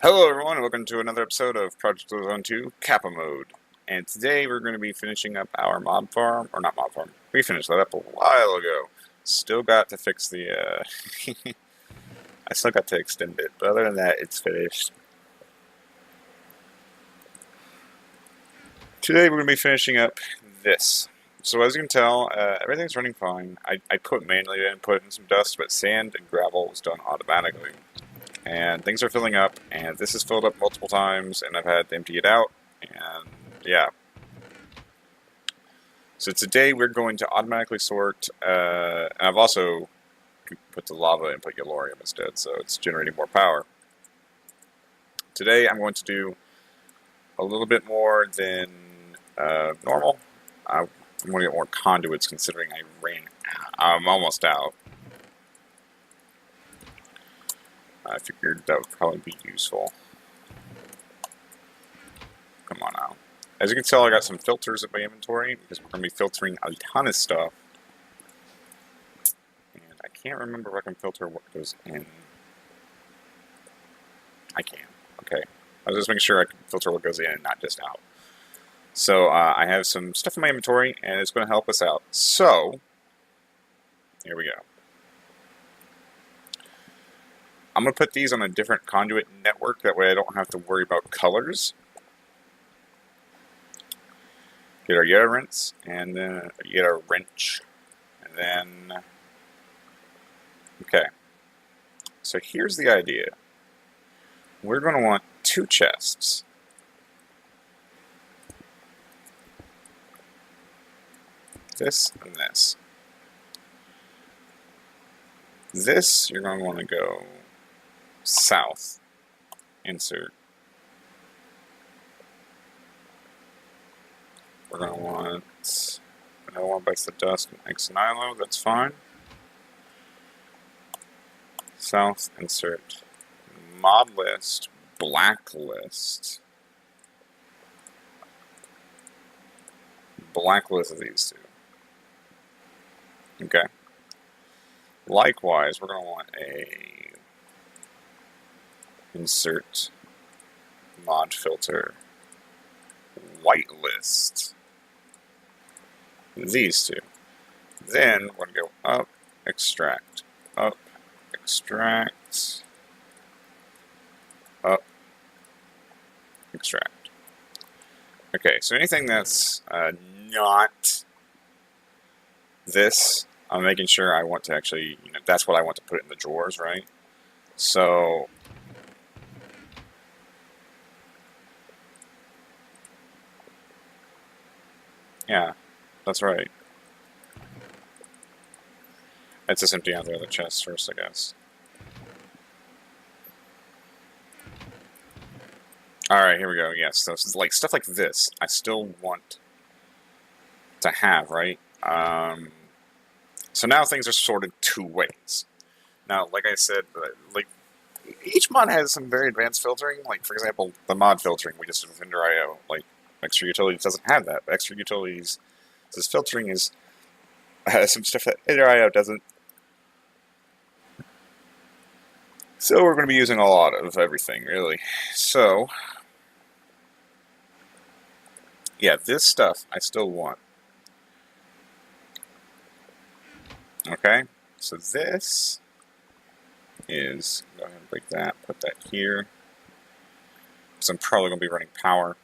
Hello everyone, welcome to another episode of Project Ozone 2 Kappa Mode. And today we're going to be finishing up our mob farm, or not mob farm, we finished that up a while ago. Still got to fix the, I still got to extend it, but other than that, it's finished. Today we're going to be finishing up this. So as you can tell, everything's running fine. I put manually input in some dust, but sand and gravel was done automatically. And things are filling up, and this has filled up multiple times, and I've had to empty it out, and yeah. So today we're going to automatically sort, and I've also put the lava and put yellorium instead, so it's generating more power. Today I'm going to do a little bit more than normal. I'm going to get more conduits considering I'm almost out. I figured that would probably be useful. Come on now. As you can tell, I got some filters in my inventory because we're going to be filtering a ton of stuff. And I can't remember if I can filter what goes in. I can. Okay. I was just making sure I can filter what goes in and not just out. So I have some stuff in my inventory and it's going to help us out. So, here we go. I'm going to put these on a different conduit network, that way I don't have to worry about colors. Get our Yeta rinse, and then Yeta wrench, and then, okay. So here's the idea. We're going to want 2 chests. This and this. This, you're going to want to go south, insert. We're going to want another one bites the dust and X and ILO, that's fine. South, insert. Mod list, blacklist. Blacklist of these 2. Okay. Likewise, we're going to want a insert mod filter whitelist. These 2. Then we're going to go up, extract, up, extract, up, extract. Okay, so anything that's not this, I'm making sure I want to actually, that's what I want to put in the drawers, right? So, yeah, that's right. Let's just empty out the other chests first, I guess. Alright, here we go. Yes, so like stuff like this, I still want to have, right? So now things are sorted 2 ways. Now, like I said, like each mod has some very advanced filtering. Like, for example, the mod filtering we just did with Vendor.io. Like, Extra Utilities doesn't have that. Extra Utilities, this filtering is some stuff that Vendor.io doesn't. So we're going to be using a lot of everything, really. So, yeah, this stuff I still want. Okay, so this is, go ahead and break that, put that here. So I'm probably going to be running power.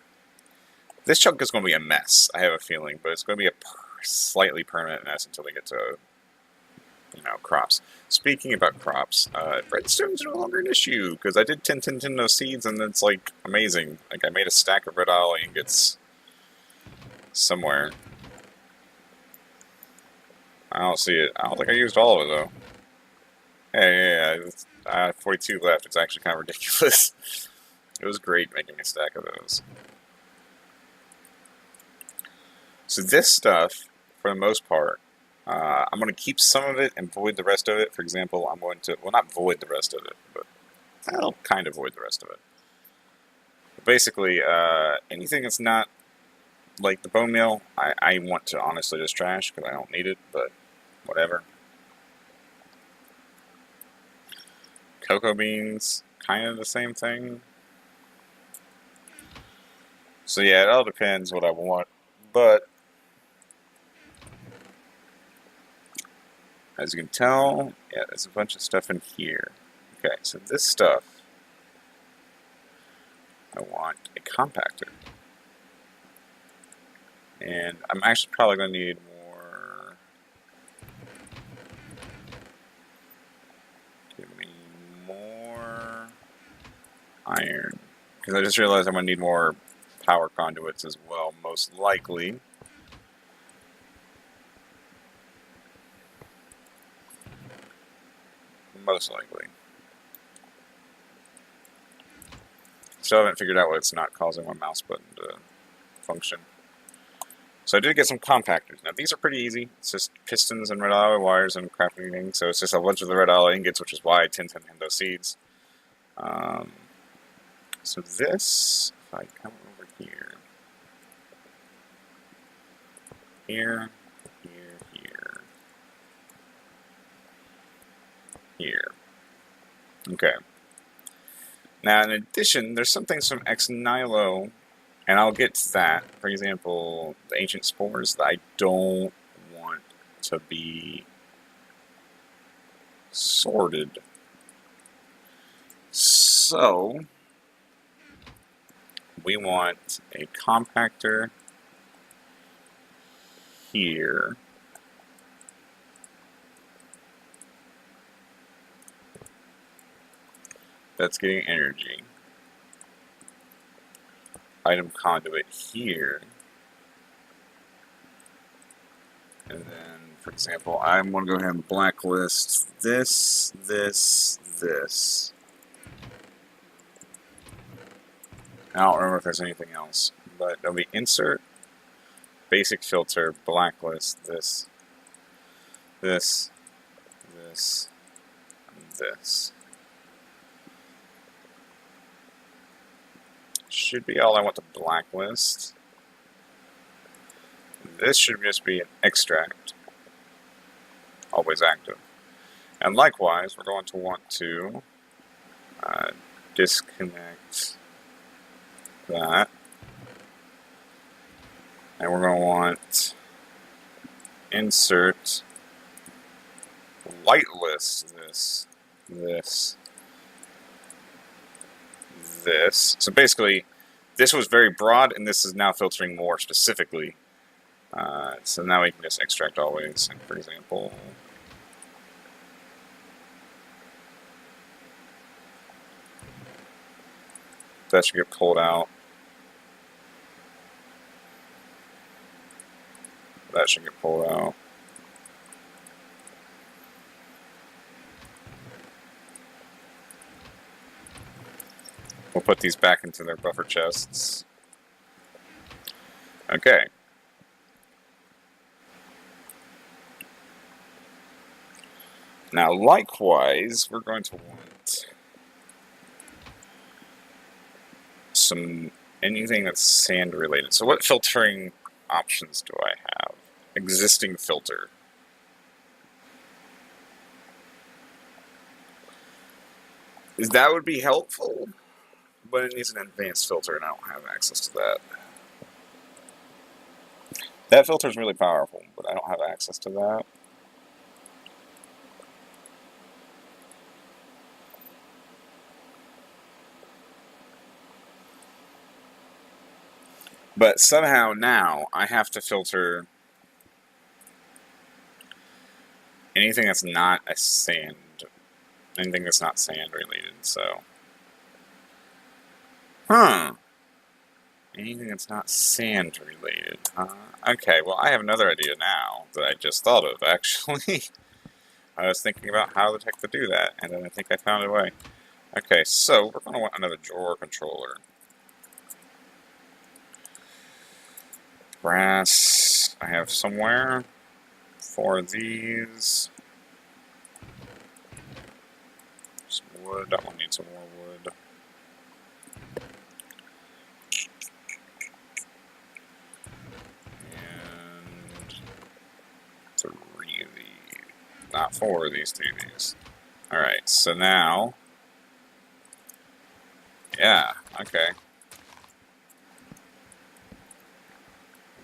This chunk is going to be a mess, I have a feeling, but it's going to be a slightly permanent mess until we get to, crops. Speaking about crops, redstone's no longer an issue, because I did 10 those seeds, and it's, like, amazing. Like, I made a stack of red owl ingots somewhere. I don't see it. I don't think I used all of it, though. Hey, yeah, I have 42 left. It's actually kind of ridiculous. It was great making a stack of those. So this stuff, for the most part, I'm going to keep some of it and void the rest of it. For example, I'm going to, well, not void the rest of it, but I'll kind of void the rest of it. But basically, anything that's not like the bone meal, I want to honestly just trash because I don't need it, but whatever. Cocoa beans, kind of the same thing. So yeah, it all depends what I want. But as you can tell, yeah, there's a bunch of stuff in here. Okay, so this stuff, I want a compactor. And I'm actually probably going to need more. Give me more iron. Because I just realized I'm going to need more power conduits as well, most likely. Most likely. Still haven't figured out what's not causing my mouse button to function. So I did get some compactors. Now these are pretty easy. It's just pistons and red alloy wires and crafting things. So it's just a bunch of the red alloy ingots, which is why I tend to hand those seeds. So this, if I come over here, here, here. Okay. Now in addition, there's some things from Ex Nihilo, and I'll get to that. For example, the ancient spores that I don't want to be sorted. So we want a compactor here. That's getting energy. Item conduit here. And then, for example, I'm going to go ahead and blacklist this. I don't remember if there's anything else, but it'll be insert, basic filter, blacklist, this, and this. Should be all I want to blacklist. This should just be an extract, always active. And likewise, we're going to want to disconnect that. And we're going to want insert whitelist this. So basically, this was very broad, and this is now filtering more specifically. So now we can just extract always. And for example, that should get pulled out. That should get pulled out. We'll put these back into their buffer chests. Okay. Now, likewise, we're going to want anything that's sand related. So what filtering options do I have? Existing filter. That would be helpful, but it needs an advanced filter, and I don't have access to that. That filter is really powerful, but I don't have access to that. But somehow now I have to filter anything that's not a sand, anything that's not sand related, so. Anything that's not sand related. Okay, well I have another idea now that I just thought of, actually. I was thinking about how the heck to do that, and then I think I found a way. Okay, so we're going to want another drawer controller. Brass, I have somewhere. 4 of these. Some wood, that one needs some more wood. And 3 of these. Not 4 of these, 3 of these. Alright, so now... Yeah, okay.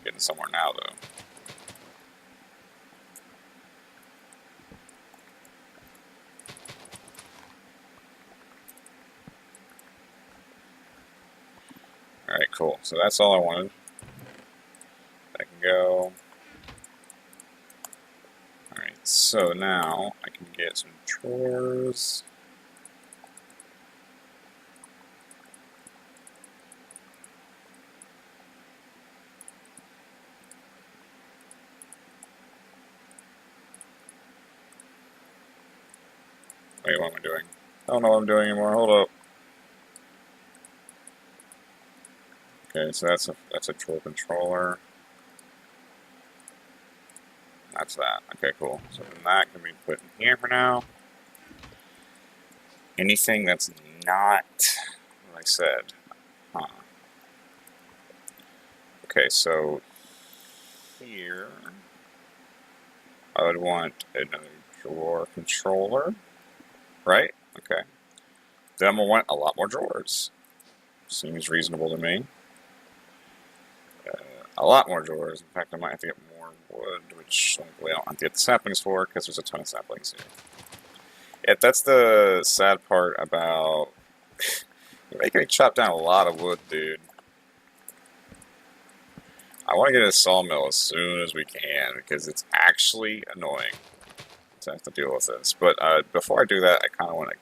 getting somewhere now, though. Alright, cool. So that's all I wanted. I can go. Alright, so now I can get some drawers. Wait, what am I doing? I don't know what I'm doing anymore. Hold up. Okay, so that's a drawer controller. That's that. Okay, cool. So then that can be put in here for now. Anything that's not what I said. Huh. Okay, so here I would want another drawer controller, right? Okay. Then I'm gonna want a lot more drawers. Seems reasonable to me. A lot more drawers. In fact, I might have to get more wood, which thankfully I don't have to get the saplings for because there's a ton of saplings here. Yeah, that's the sad part about you're making me chop down a lot of wood, dude. I want to get a sawmill as soon as we can because it's actually annoying to have to deal with this. But before I do that, I kind of want a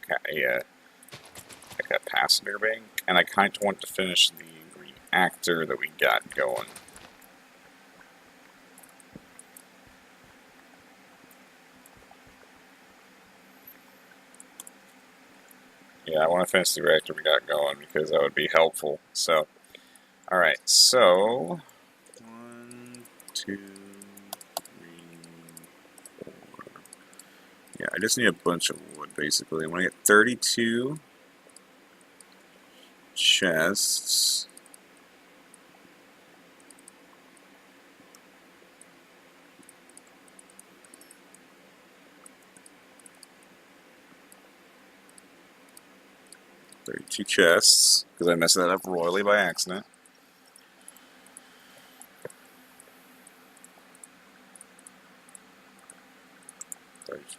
passenger bank, and I kind of want to finish the reactor that we got going. Yeah, I want to finish the reactor we got going because that would be helpful. So, alright, so 1, 2, 3, 4. Yeah, I just need a bunch of wood basically. I want to get 32 chests. Two chests, because I messed that up royally by accident.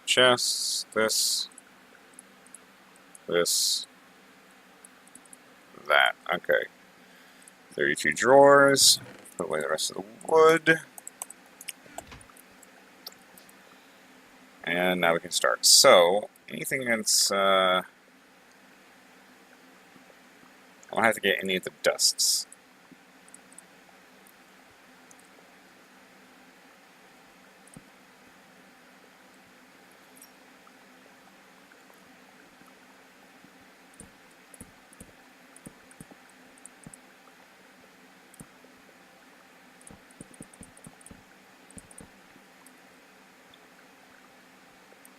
Chests, this, that. Okay. 32 drawers. Put away the rest of the wood. And now we can start. So, anything that's, I don't have to get any of the dusts.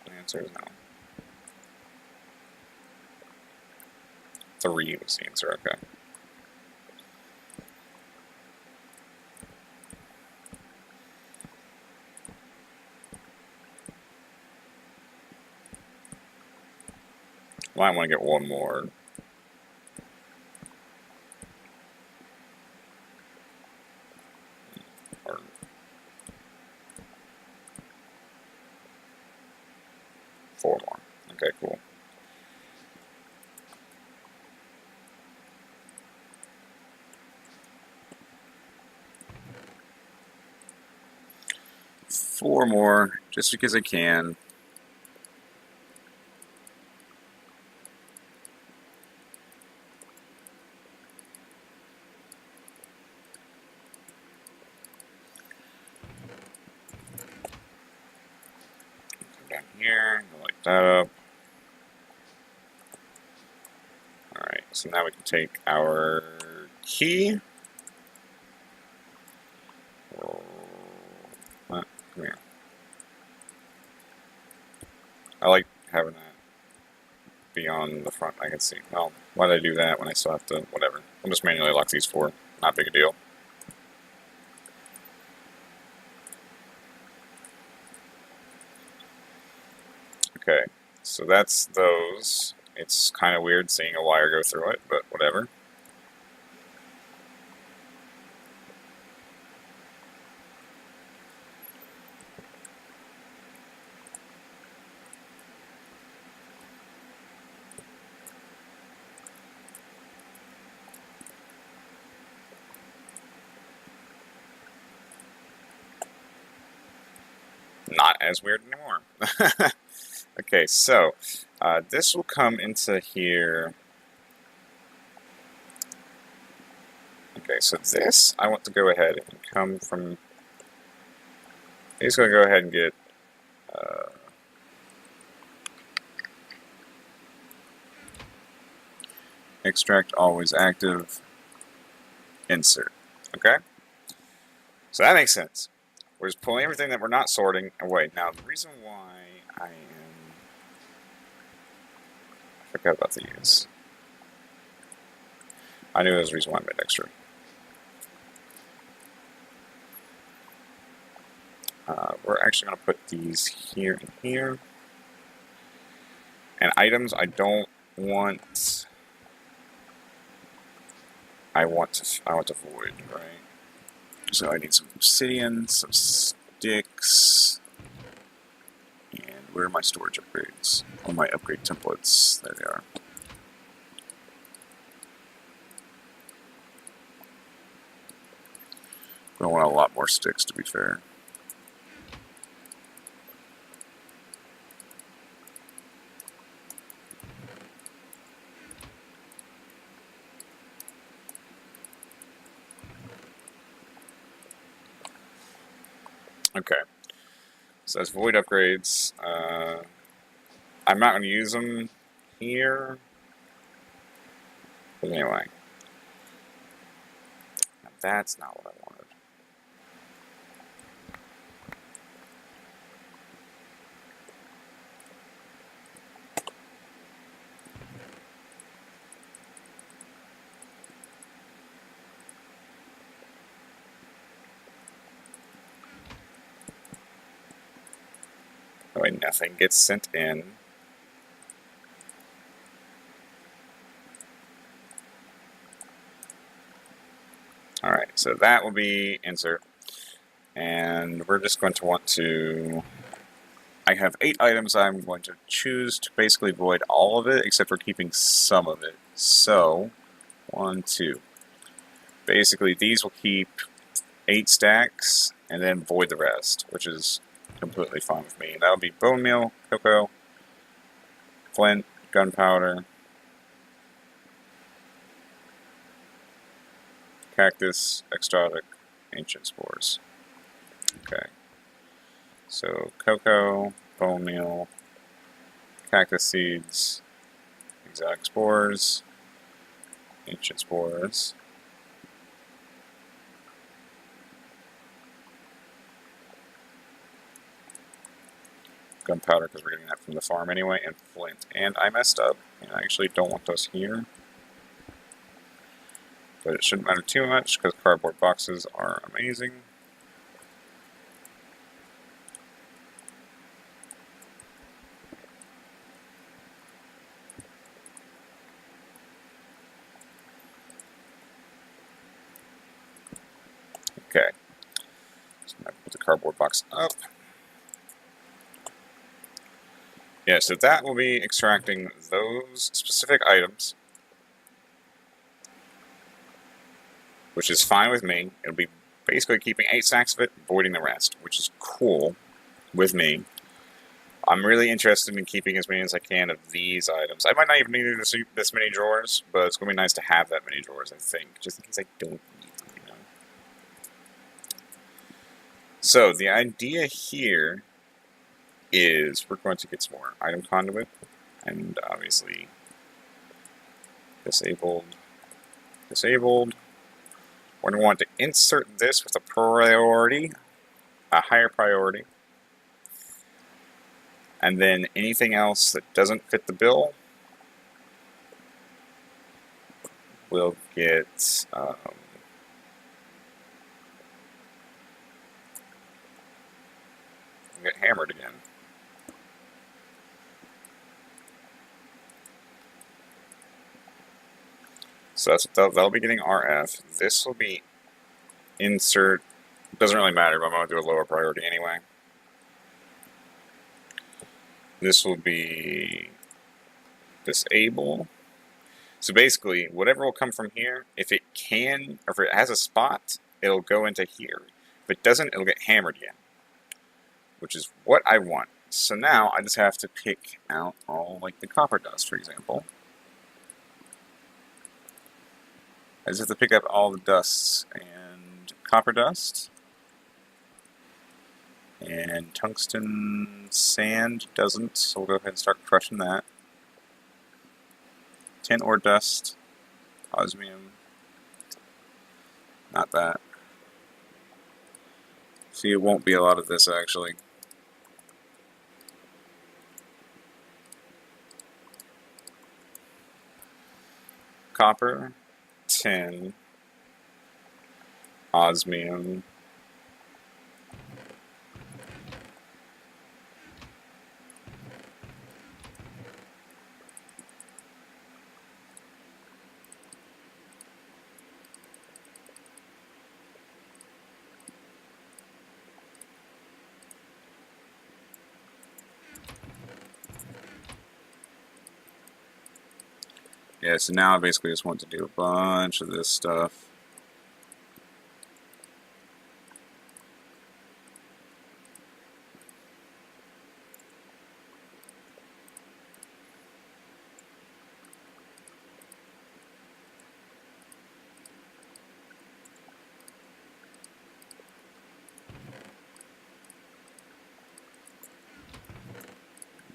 The answer is no. 3 was the answer, okay. Might want to get one more. Or 4 more. Okay, cool. Four more, just because I can. Come down here, go like that up. Alright, so now we can take our key. Come here. I like having that be on the front. I can see. Well, why did I do that when I still have to? Whatever. I'll just manually lock these 4. Not big a deal. Okay, so that's those. It's kind of weird seeing a wire go through it, but whatever. Not as weird anymore. Okay, so this will come into here. Okay, so this I want to go ahead and come from. He's going to go ahead and get. Extract always active. Insert. Okay? So that makes sense. We're just pulling everything that we're not sorting away. Now, the reason why I forgot about the use. I knew there was a reason why I made extra. We're actually going to put these here and here. And items I don't want. I want to void, right? So I need some obsidian, some sticks, and where are my storage upgrades? All my upgrade templates. There they are. I want a lot more sticks, to be fair. Okay. So that's void upgrades. I'm not going to use them here. But anyway. That's not what I wanted. That way nothing gets sent in. Alright, so that will be insert. And we're just going to want to... I have 8 items. I'm going to choose to basically void all of it, except for keeping some of it. So, 1, 2. Basically, these will keep 8 stacks, and then void the rest, which is completely fine with me. That would be bone meal, cocoa, flint, gunpowder, cactus, exotic, ancient spores. Okay. So, cocoa, bone meal, cactus seeds, exotic spores, ancient spores. Gunpowder, because we're getting that from the farm anyway, and flint. And I messed up, and I actually don't want those here. But it shouldn't matter too much, because cardboard boxes are amazing. Okay. So I'm going to put the cardboard box up. Yeah, so that will be extracting those specific items, which is fine with me. It'll be basically keeping 8 stacks of it, voiding the rest, which is cool with me. I'm really interested in keeping as many as I can of these items. I might not even need this many drawers, but it's going to be nice to have that many drawers, I think, just in case I don't need them, you know? So, the idea here is we're going to get some more item conduit, and obviously disabled. We're going to want to insert this with a priority, a higher priority, and then anything else that doesn't fit the bill will get hammered again. So that'll be getting RF. This will be insert. Doesn't really matter, but I'm going to do a lower priority anyway. This will be disable. So basically, whatever will come from here, if it can, or if it has a spot, it'll go into here. If it doesn't, it'll get hammered again. which is what I want. So now I just have to pick out all, like, the copper dust, for example. I just have to pick up all the dusts and copper dust. And tungsten sand doesn't, so we'll go ahead and start crushing that. Tin ore dust, osmium, not that. See, it won't be a lot of this actually. Copper, tin, osmium, yeah, so now I basically just want to do a bunch of this stuff.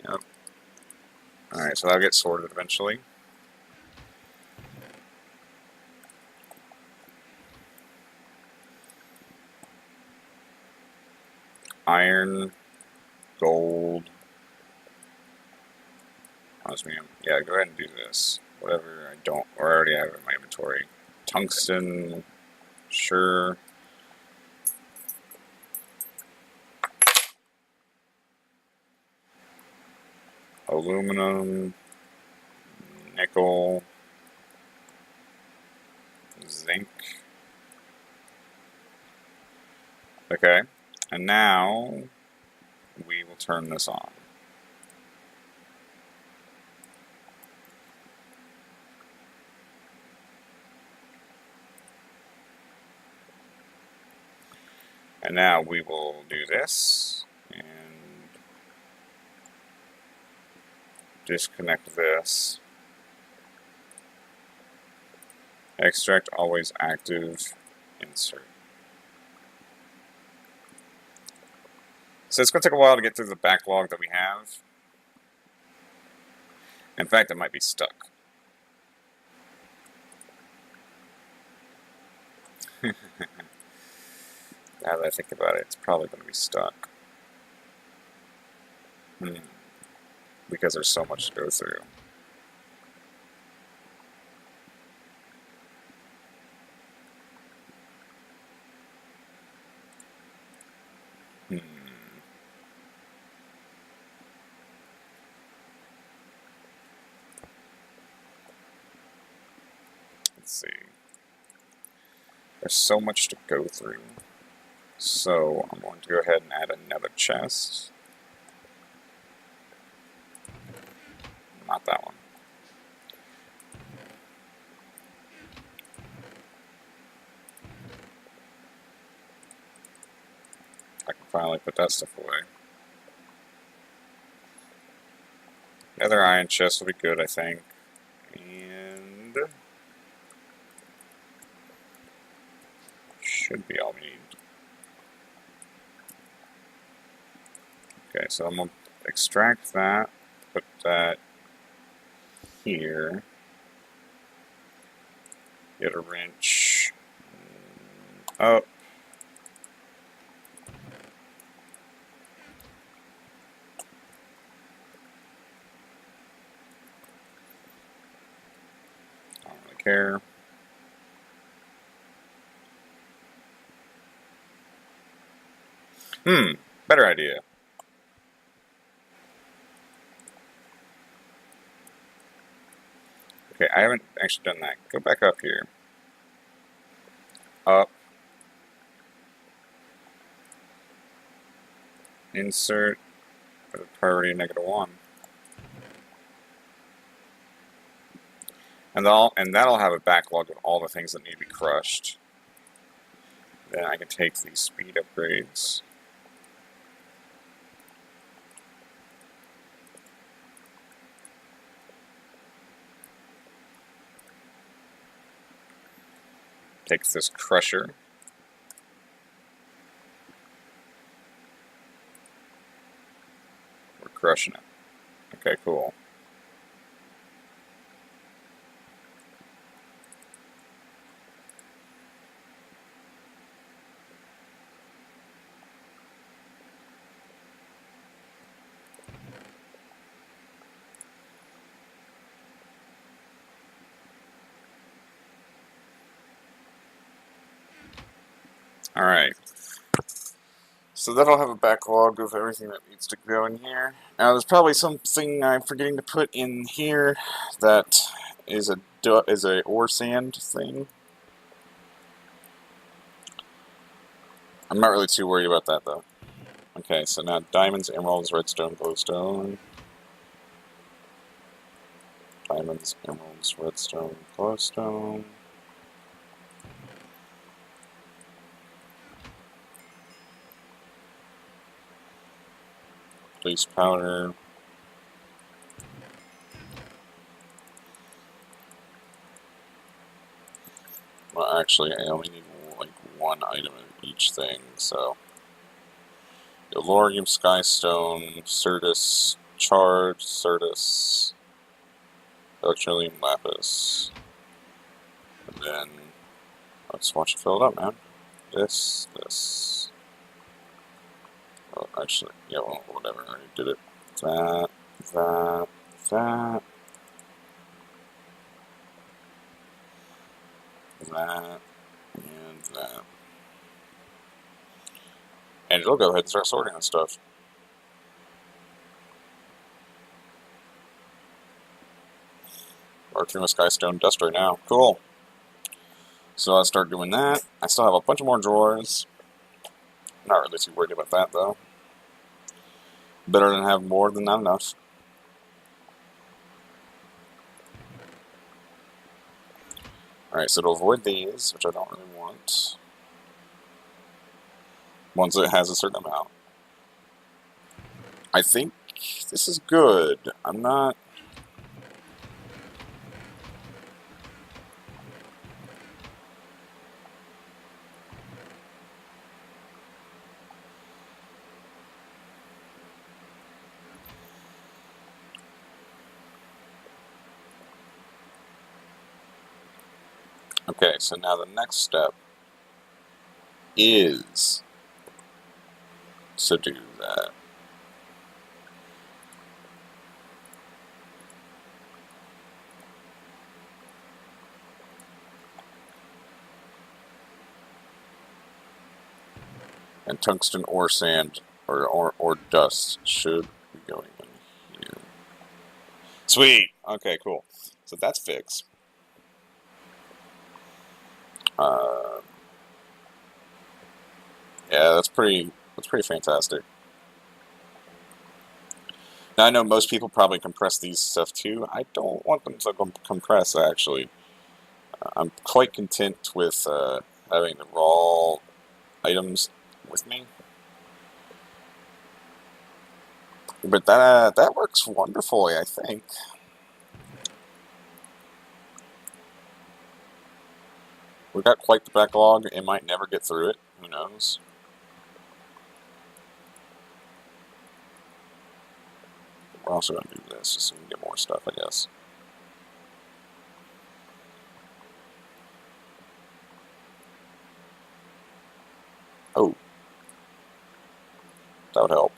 Yep. Alright, so that'll get sorted eventually. Iron, gold, osmium. Yeah, go ahead and do this. Whatever I don't, or I already have it in my inventory. Tungsten, sure. Aluminum, nickel, zinc. Okay, and now we will turn this on. And now we will do this and disconnect this. Extract always active, insert. So it's going to take a while to get through the backlog that we have. In fact, it might be stuck. Now that I think about it, it's probably going to be stuck. Because there's so much to go through. Let's see. There's so much to go through. So I'm going to go ahead and add another chest. Not that one. I can finally put that stuff away. Another iron chest will be good, I think. And should be all we need. Okay, so I'm going to extract that, put that here, get a wrench up, I don't really care. Better idea. Okay, I haven't actually done that. Go back up here. Up. Insert. Put a priority -1. And that'll have a backlog of all the things that need to be crushed. Then I can take these speed upgrades. Takes this crusher. We're crushing it. Okay, cool. Alright. So that'll have a backlog of everything that needs to go in here. Now there's probably something I'm forgetting to put in here that is a ore sand thing. I'm not really too worried about that though. Okay, so now diamonds, emeralds, redstone, glowstone. Diamonds, emeralds, redstone, glowstone. Police powder. Well, actually, I only need like one item of each thing, so. Elorium, skystone, Certus, charred, Certus, electroleum, lapis. And then, let's watch it fill it up, man. This. Oh, actually, yeah, well, whatever, I already did it. That, and that. And it'll go ahead and start sorting and stuff. Working with skystone dust right now. Cool. So I'll start doing that. I still have a bunch of more drawers. Not really too worried about that, though. Better than have more than not enough. Alright, so to avoid these, which I don't really want. Once it has a certain amount. I think this is good. I'm not... Okay, so now the next step is to do that. And tungsten ore sand or dust should be going in here. Sweet! Okay, cool. So that's fixed. Yeah, that's pretty fantastic. Now I know most people probably compress these stuff too. I don't want them to compress actually. I'm quite content with having the raw items with me. But that works wonderfully, I think. We've got quite the backlog. It might never get through it. Who knows? We're also going to do this just so we can get more stuff, I guess. Oh. That would help.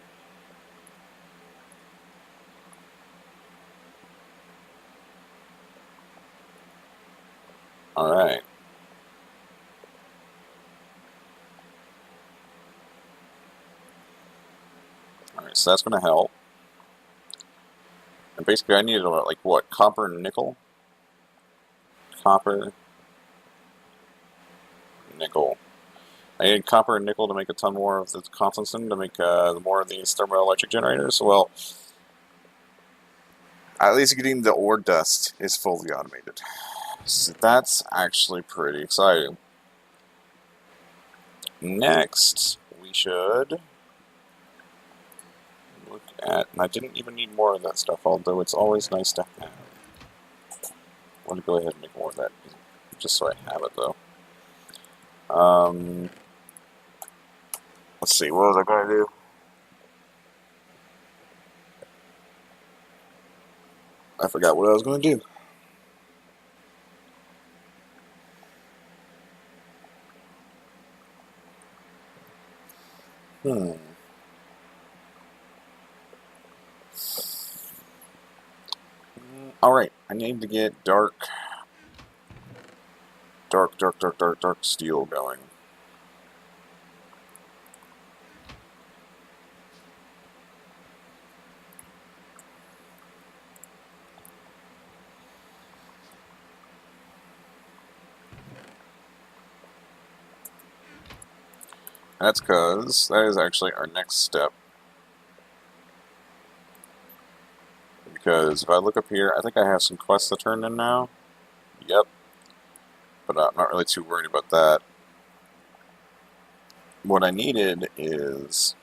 Alright. Alright, so that's going to help. And basically I needed, like, what? Copper and nickel? Copper. Nickel. I needed copper and nickel to make a ton more of the tungsten to make more of these thermoelectric generators. Well, at least getting the ore dust is fully automated. So that's actually pretty exciting. Next, we should look at, and I didn't even need more of that stuff, although it's always nice to have. I want to go ahead and make more of that, just so I have it, though. Let's see, what was I going to do? I forgot what I was going to do. Hmm. Alright, I need to get dark steel going. That's because that is actually our next step. Because if I look up here, I think I have some quests to turn in now. Yep. But I'm not really too worried about that. What I needed is...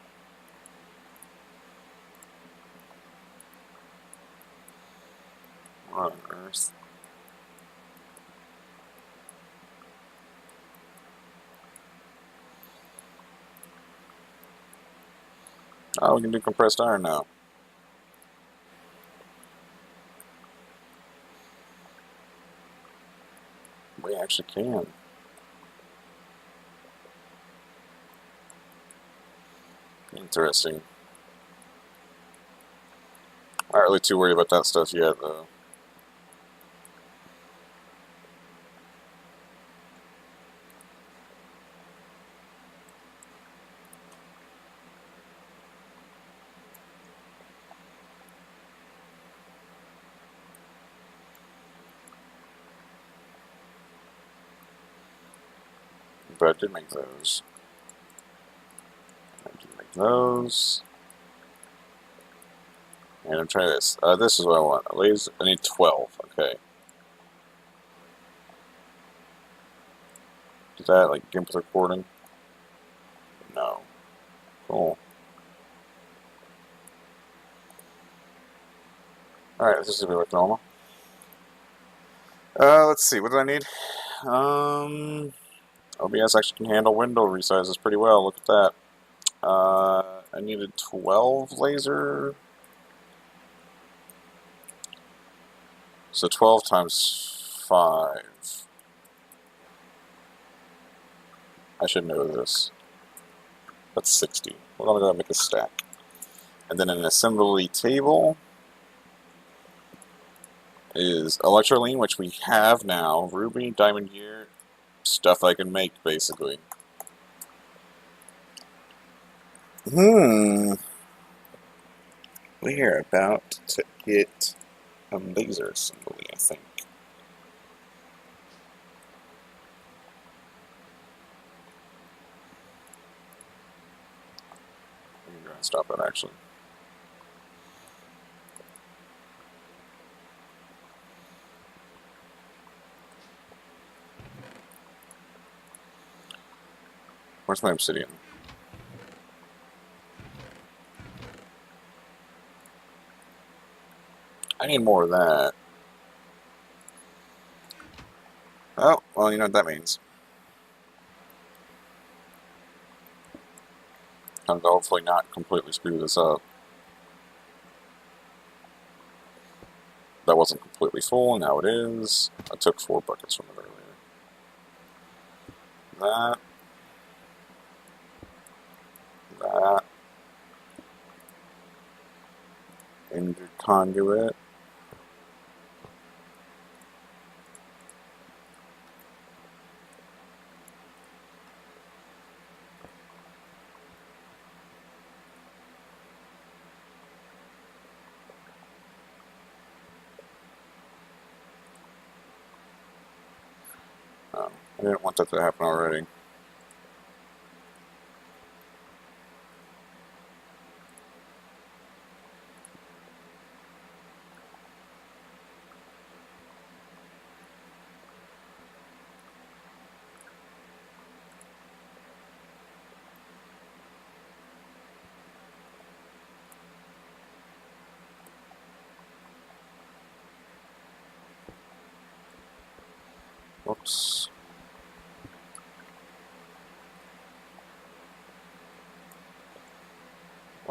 What on earth? Oh, we can do compressed iron now. We actually can. Interesting. Not really too worried about that stuff yet, though. But I did make those. I did make those. And I'm trying this. This is what I want. I need 12. Okay. Is that like GIMP recording? No. Cool. Alright, this is gonna be like normal. Let's see. What do I need? OBS actually can handle window resizes pretty well. Look at that. I needed 12 laser. So 12 times 5. I should know this. That's 60. We're gonna go make a stack. And then an assembly table is electroline, which we have now. Ruby, diamond gear, stuff I can make, basically. We're about to get a laser assembly, I think. I'm going to stop that, actually. Where's my obsidian? I need more of that. Oh, well, you know what that means. Time to hopefully not completely screw this up. That wasn't completely full, now it is. I took 4 buckets from it earlier. That. That. Ender conduit. Oh, I didn't want that to happen already. Whoops.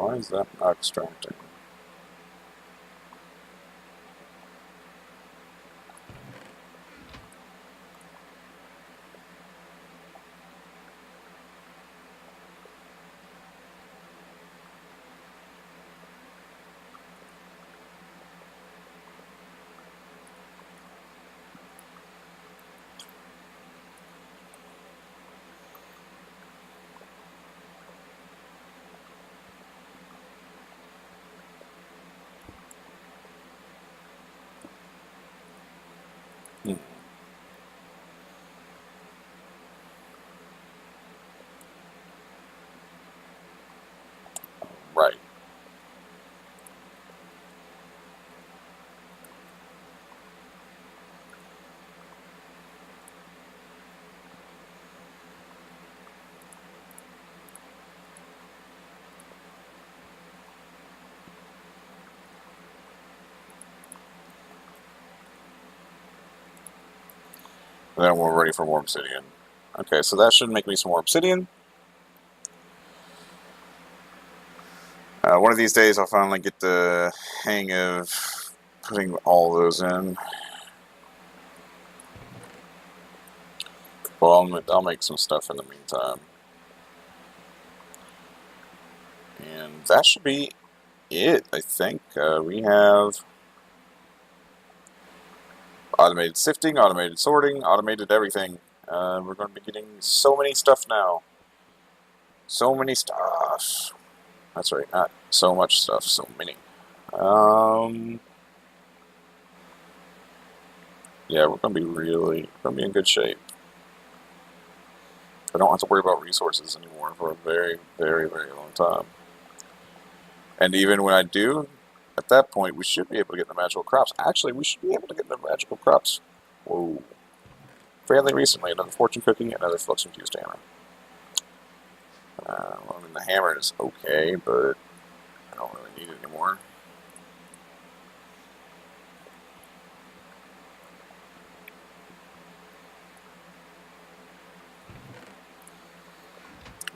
Why is that not extracting? Hmm. Right. Then we're ready for more obsidian. Okay, so that should make me some more obsidian. One of these days I'll finally get the hang of putting all those in. Well, I'll make some stuff in the meantime. And that should be it, I think. We have automated sifting, automated sorting, automated everything. We're going to be getting so many stuff now. So many stuff. That's right, not so much stuff, so many. Yeah, we're going to be in good shape. I don't have to worry about resources anymore for a very, very, very long time. And even when I do, at that point, we should be able to get the magical crops. Actually, we should be able to get the magical crops. Whoa. Fairly recently, another fortune cookie, another flux infused hammer. Well, I mean, the hammer is okay, but I don't really need it anymore.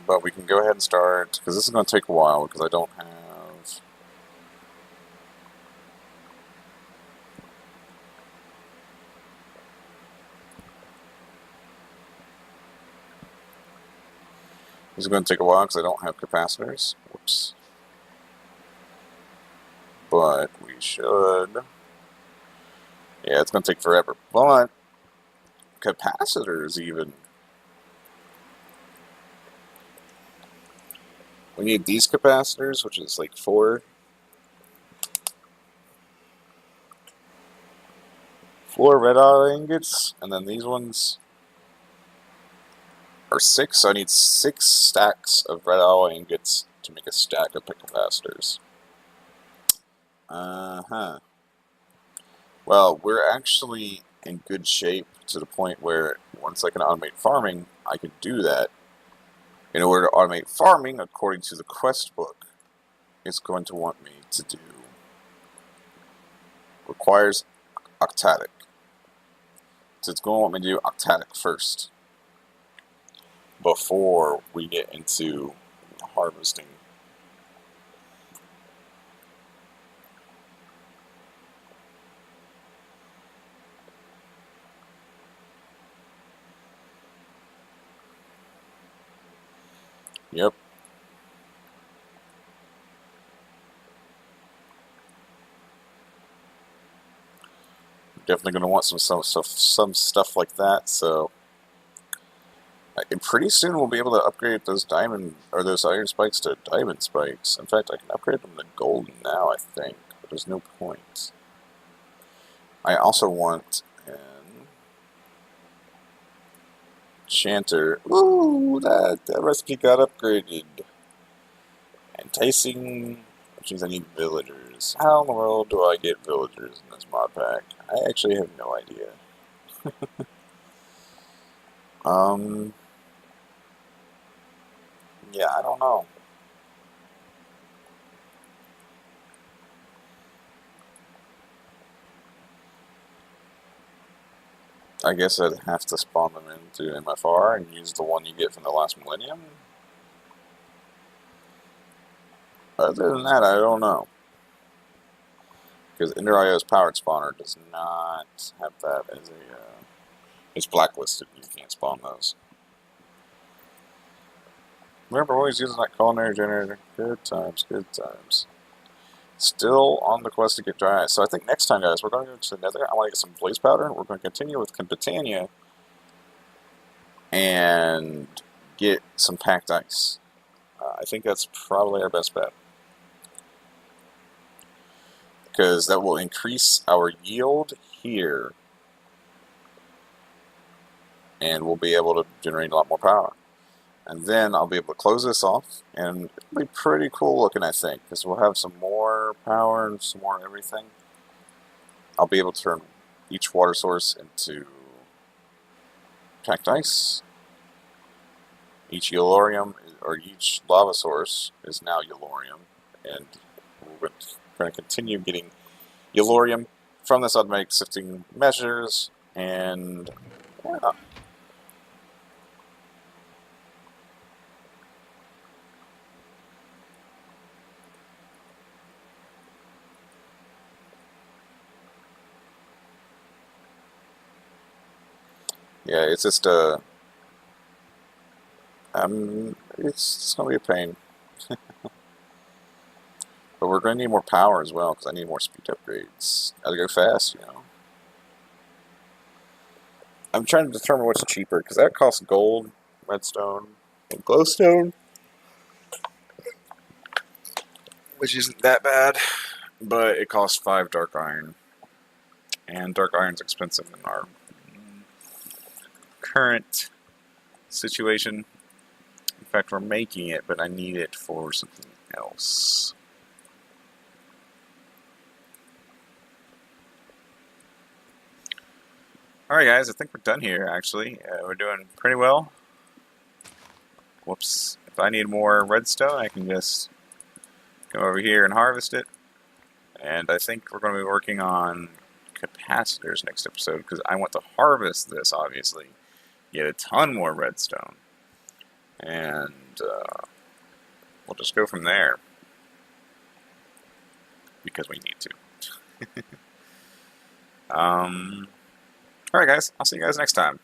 But we can go ahead and start, because this is going to take a while, because I don't have... This is going to take a while, because I don't have capacitors. Whoops. But we should... Yeah, it's going to take forever. But capacitors, even... We need these capacitors, which is like 4 red alloy ingots, and then these ones are 6. So I need 6 stacks of red alloy ingots to make a stack of capacitors. Uh-huh. Well, we're actually in good shape to the point where once I can automate farming, I can do that. In order to automate farming, according to the quest book, it's going to want me to do requires octadic. So it's going to want me to do octadic first before we get into harvesting. Yep. Definitely going to want some stuff like that. So, and pretty soon we'll be able to upgrade those diamond or those iron spikes to diamond spikes. In fact, I can upgrade them to golden now, I think, but there's no point. I also want an enchanter. Ooh, that recipe got upgraded. Enticing, which means I need villagers. How in the world do I get villagers in this mod pack? I actually have no idea. Yeah, I don't know. I guess I'd have to spawn them into MFR and use the one you get from the last millennium. Other than that, I don't know. Because Ender.io's powered spawner does not have that as a... it's blacklisted. You can't spawn those. Remember always using that culinary generator. Good times, good times. Still on the quest to get dry ice. So I think next time, guys, we're going to go to the nether. I want to get some blaze powder. We're going to continue with Britannia and get some packed ice. I think that's probably our best bet. Because that will increase our yield here. And we'll be able to generate a lot more power. And then I'll be able to close this off, and it'll be pretty cool looking, I think, because we'll have some more power and some more everything. I'll be able to turn each water source into packed ice. Each Yellorium, or each lava source, is now Yellorium, and we're going to continue getting Yellorium from this automatic sifting measures, and yeah. Yeah, it's just it's gonna be a pain, but we're gonna need more power as well because I need more speed upgrades. Gotta go fast, you know. I'm trying to determine what's cheaper because that costs gold, redstone, and glowstone, which isn't that bad, but it costs 5 dark iron, and dark iron's expensive in our current situation. In fact, we're making it, but I need it for something else. Alright guys, I think we're done here actually. We're doing pretty well. Whoops. If I need more redstone, I can just come over here and harvest it. And I think we're going to be working on capacitors next episode because I want to harvest this, obviously. Get a ton more redstone. And we'll just go from there. Because we need to. Alright guys, I'll see you guys next time.